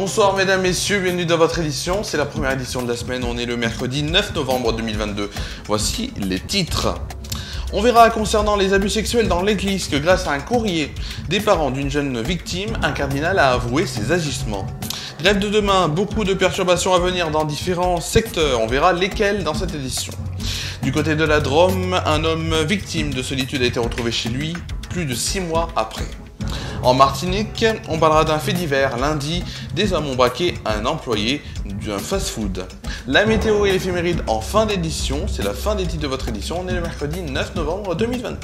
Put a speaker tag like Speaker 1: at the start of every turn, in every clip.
Speaker 1: Bonsoir mesdames, messieurs, bienvenue dans votre édition. C'est la première édition de la semaine, on est le mercredi 9 novembre 2022. Voici les titres. On verra concernant les abus sexuels dans l'église que grâce à un courrier des parents d'une jeune victime, un cardinal a avoué ses agissements. Grève de demain, beaucoup de perturbations à venir dans différents secteurs, on verra lesquels dans cette édition. Du côté de la Drôme, un homme victime de solitude a été retrouvé chez lui plus de 6 mois après. En Martinique, on parlera d'un fait divers. Lundi, des hommes ont braqué un employé d'un fast-food. La météo et l'éphéméride en fin d'édition. C'est la fin des titres de votre édition. On est le mercredi 9 novembre 2022.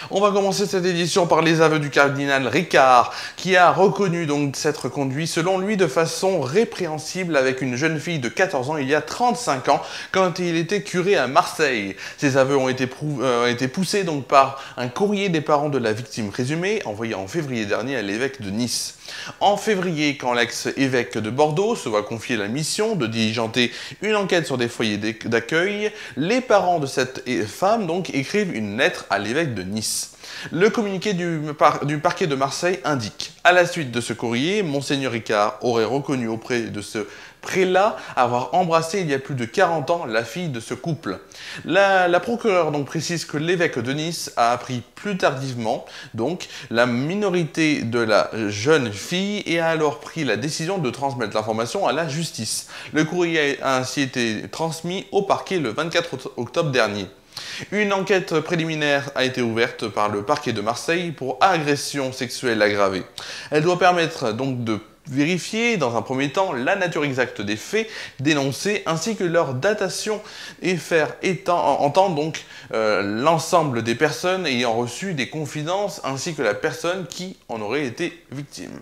Speaker 1: On va commencer cette édition par les aveux du cardinal Ricard, qui a reconnu donc s'être conduit, selon lui, de façon répréhensible avec une jeune fille de 14 ans il y a 35 ans, quand il était curé à Marseille. Ces aveux ont été poussés donc par un courrier des parents de la victime présumée, envoyé en février dernier à l'évêque de Nice. En février, quand l'ex-évêque de Bordeaux se voit confier la mission de diligenter une enquête sur des foyers d'accueil, les parents de cette femme donc écrivent une lettre à l'évêque de Nice. Le communiqué du parquet de Marseille indique: à la suite de ce courrier, Monseigneur Ricard aurait reconnu auprès de ce prélat avoir embrassé il y a plus de 40 ans la fille de ce couple. La procureure donc précise que l'évêque de Nice a appris plus tardivement donc la minorité de la jeune fille et a alors pris la décision de transmettre l'information à la justice. Le courrier a ainsi été transmis au parquet le 24 octobre dernier. Une enquête préliminaire a été ouverte par le parquet de Marseille pour agression sexuelle aggravée. Elle doit permettre donc de vérifier dans un premier temps la nature exacte des faits dénoncés ainsi que leur datation et faire entendre donc l'ensemble des personnes ayant reçu des confidences ainsi que la personne qui en aurait été victime.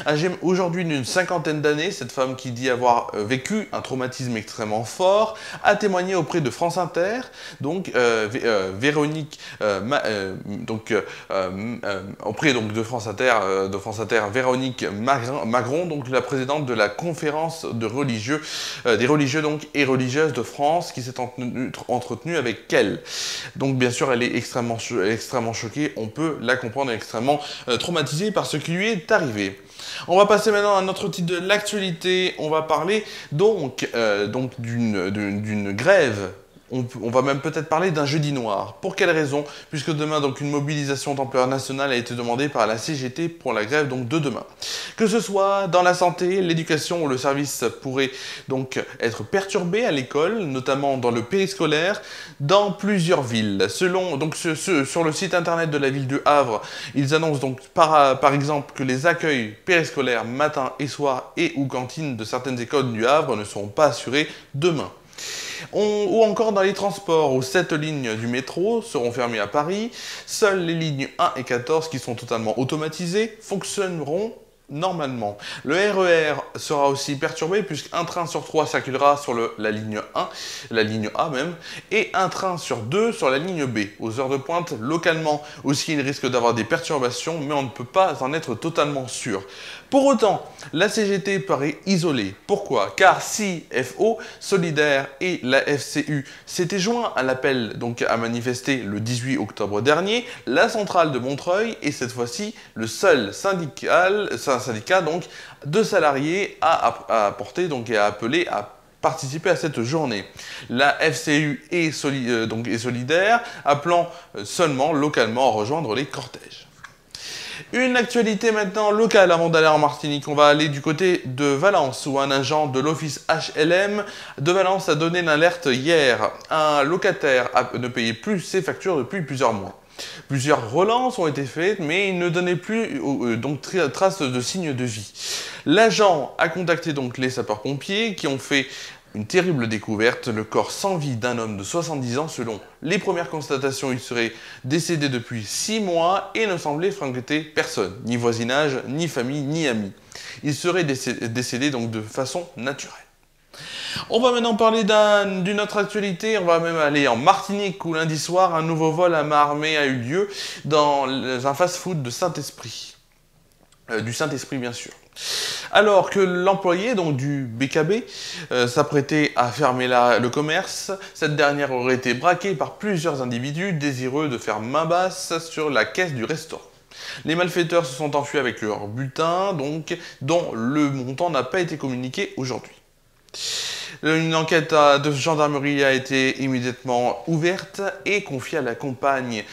Speaker 1: Âgée aujourd'hui d'une cinquantaine d'années, cette femme qui dit avoir vécu un traumatisme extrêmement fort a témoigné auprès de France Inter, donc auprès donc de France Inter, Véronique Magron, donc la présidente de la conférence de religieux, des religieux donc et religieuses de France, qui s'est entretenue avec elle. Donc bien sûr, elle est extrêmement choquée, on peut la comprendre, extrêmement traumatisée par ce qui lui est arrivé. On va passer maintenant à notre titre de l'actualité. On va parler donc d'une grève. On va même peut-être parler d'un jeudi noir. Pour quelle raison? Puisque demain, donc, une mobilisation d'ampleur nationale a été demandée par la CGT pour la grève donc, de demain. Que ce soit dans la santé, l'éducation ou le service pourrait donc être perturbé à l'école, notamment dans le périscolaire, dans plusieurs villes. Selon donc sur le site internet de la ville du Havre, ils annoncent donc par exemple que les accueils périscolaires matin et soir et ou cantines de certaines écoles du Havre ne seront pas assurés demain. Ou encore dans les transports, où 7 lignes du métro seront fermées à Paris. Seules les lignes 1 et 14, qui sont totalement automatisées, fonctionneront normalement. Le RER sera aussi perturbé puisqu'un train sur 3 circulera sur la ligne 1, la ligne A même, et un train sur 2 sur la ligne B. Aux heures de pointe, localement aussi, il risque d'avoir des perturbations, mais on ne peut pas en être totalement sûr. Pour autant, la CGT paraît isolée. Pourquoi? Car si FO, Solidaire et la FCU s'étaient joints à l'appel donc à manifester le 18 octobre dernier, la centrale de Montreuil est cette fois-ci le seul syndicat donc de salariés à apporter donc et à appeler à participer à cette journée. La FCU est solidaire, appelant seulement localement à rejoindre les cortèges. Une actualité maintenant locale avant d'aller en Martinique. On va aller du côté de Valence où un agent de l'office HLM de Valence a donné l'alerte hier. Un locataire ne payait plus ses factures depuis plusieurs mois. Plusieurs relances ont été faites, mais il ne donnait plus trace de signes de vie. L'agent a contacté donc les sapeurs-pompiers qui ont fait une terrible découverte, le corps sans vie d'un homme de 70 ans. Selon les premières constatations, il serait décédé depuis 6 mois et ne semblait fréquenter personne, ni voisinage, ni famille, ni amis. Il serait décédé donc de façon naturelle. On va maintenant parler d'une autre actualité. On va même aller en Martinique où lundi soir, un nouveau vol à main armée a eu lieu dans un fast-food de Saint-Esprit. Du Saint-Esprit bien sûr. Alors que l'employé donc du BKB s'apprêtait à fermer le commerce, cette dernière aurait été braquée par plusieurs individus désireux de faire main basse sur la caisse du restaurant. Les malfaiteurs se sont enfuis avec leur butin, donc, dont le montant n'a pas été communiqué aujourd'hui. Une enquête de gendarmerie a été immédiatement ouverte et confiée à la compagnie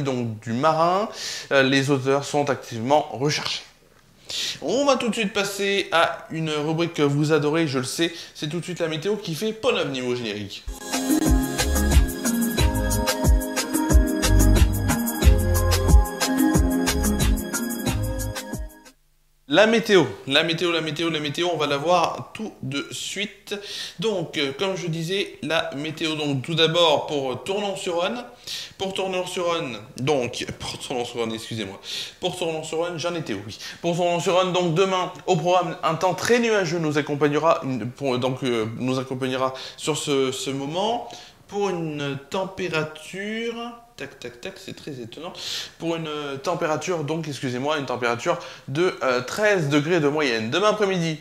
Speaker 1: donc, du marin. Les auteurs sont activement recherchés. On va tout de suite passer à une rubrique que vous adorez, je le sais, c'est tout de suite la météo qui fait pas neuf niveau générique. La météo, on va la voir tout de suite. Donc, comme je disais, la météo, donc tout d'abord pour Tournon-sur-Rhône. Pour Tournon-sur-Rhône, j'en étais où, oui. Pour Tournon-sur-Rhône, donc demain, au programme, un temps très nuageux nous accompagnera, sur ce moment. Pour une température... c'est très étonnant. Pour une température, une température de 13 degrés de moyenne. Demain après-midi,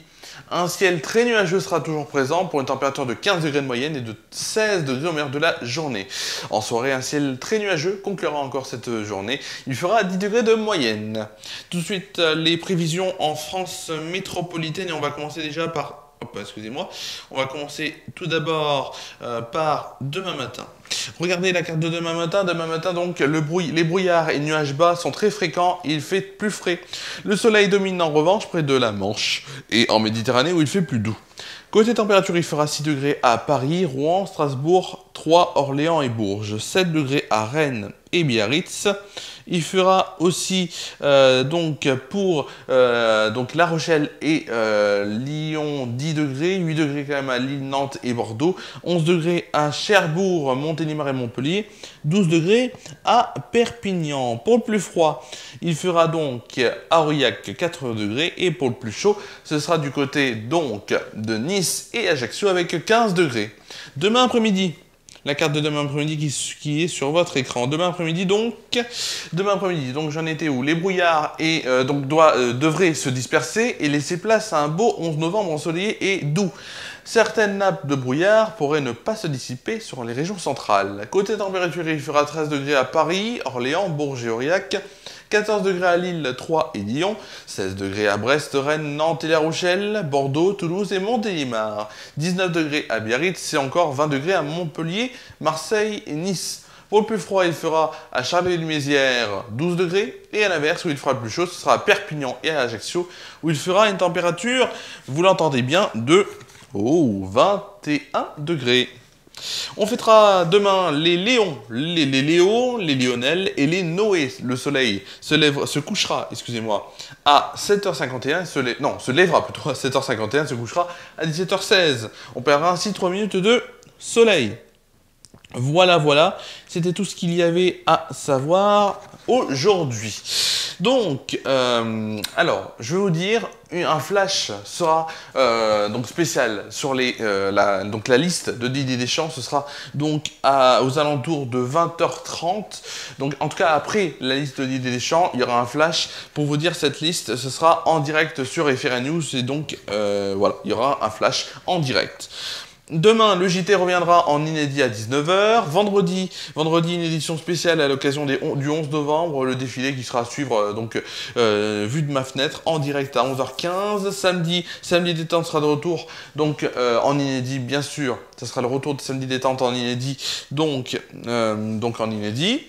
Speaker 1: un ciel très nuageux sera toujours présent pour une température de 15 degrés de moyenne et de 16 degrés au meilleur de la journée. En soirée, un ciel très nuageux conclura encore cette journée. Il fera 10 degrés de moyenne. Tout de suite, les prévisions en France métropolitaine et on va commencer déjà par... On va commencer tout d'abord par demain matin. Regardez la carte de demain matin. Demain matin, donc, les brouillards et nuages bas sont très fréquents. Il fait plus frais. Le soleil domine en revanche près de la Manche et en Méditerranée où il fait plus doux. Côté température, il fera 6 degrés à Paris, Rouen, Strasbourg, 3, Orléans et Bourges, 7 degrés à Rennes et Biarritz. Il fera aussi pour La Rochelle et Lyon 10 degrés, 8 degrés quand même à Lille, Nantes et Bordeaux, 11 degrés à Cherbourg, Montélimar et Montpellier, 12 degrés à Perpignan. Pour le plus froid, il fera donc à Aurillac 4 degrés et pour le plus chaud, ce sera du côté donc de Nice et Ajaccio avec 15 degrés. Demain après-midi, la carte de demain après-midi qui est sur votre écran. Demain après-midi, donc, j'en étais où? Les brouillards devraient se disperser et laisser place à un beau 11 novembre ensoleillé et doux. Certaines nappes de brouillard pourraient ne pas se dissiper sur les régions centrales. Côté température, il fera 13 degrés à Paris, Orléans, Bourges et Aurillac, 14 degrés à Lille, Troyes et Lyon, 16 degrés à Brest, Rennes, Nantes et La Rochelle, Bordeaux, Toulouse et Montélimar, 19 degrés à Biarritz et encore 20 degrés à Montpellier, Marseille et Nice. Pour le plus froid, il fera à Charleville-Mézières 12 degrés et à l'inverse, où il fera le plus chaud, ce sera à Perpignan et à Ajaccio, où il fera une température, vous l'entendez bien, de 21 degrés. On fêtera demain les Léons, les Léos, les Lionel et les Noé. Le soleil se couchera à 7h51, se lèvera plutôt à 7h51, se couchera à 17h16. On perdra ainsi 3 minutes de soleil. Voilà, c'était tout ce qu'il y avait à savoir aujourd'hui. Donc, alors, je vais vous dire, un flash sera spécial sur la liste de Didier Deschamps. Ce sera donc aux alentours de 20h30. Donc, en tout cas, après la liste de Didier Deschamps, il y aura un flash pour vous dire cette liste. Ce sera en direct sur FR News et donc, voilà, il y aura un flash en direct. Demain, le JT reviendra en inédit à 19h. Vendredi, une édition spéciale à l'occasion du 11 novembre, le défilé qui sera à suivre, vu de ma fenêtre, en direct à 11h15. Samedi détente sera de retour, donc en inédit, bien sûr. Ça sera le retour de samedi détente en inédit, donc en inédit,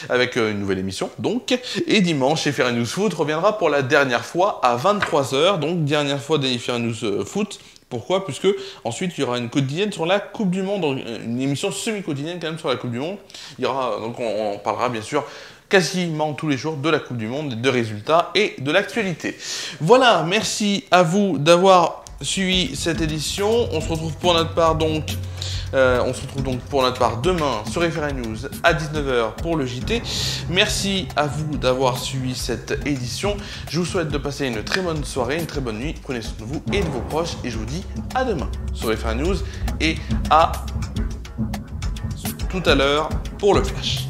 Speaker 1: avec une nouvelle émission, donc. Et dimanche, FR News Foot reviendra pour la dernière fois à 23h, donc dernière fois de FR News Foot. Pourquoi? Puisque ensuite il y aura une quotidienne sur la Coupe du Monde, une émission semi-quotidienne quand même sur la Coupe du Monde. Il y aura, donc on parlera bien sûr quasiment tous les jours de la Coupe du Monde, de résultats et de l'actualité. Voilà, merci à vous d'avoir suivi cette édition. On se retrouve pour notre part demain sur FR News à 19h pour le JT. Merci à vous d'avoir suivi cette édition. Je vous souhaite de passer une très bonne soirée, une très bonne nuit. Prenez soin de vous et de vos proches. Et je vous dis à demain sur FR News et à tout à l'heure pour le flash.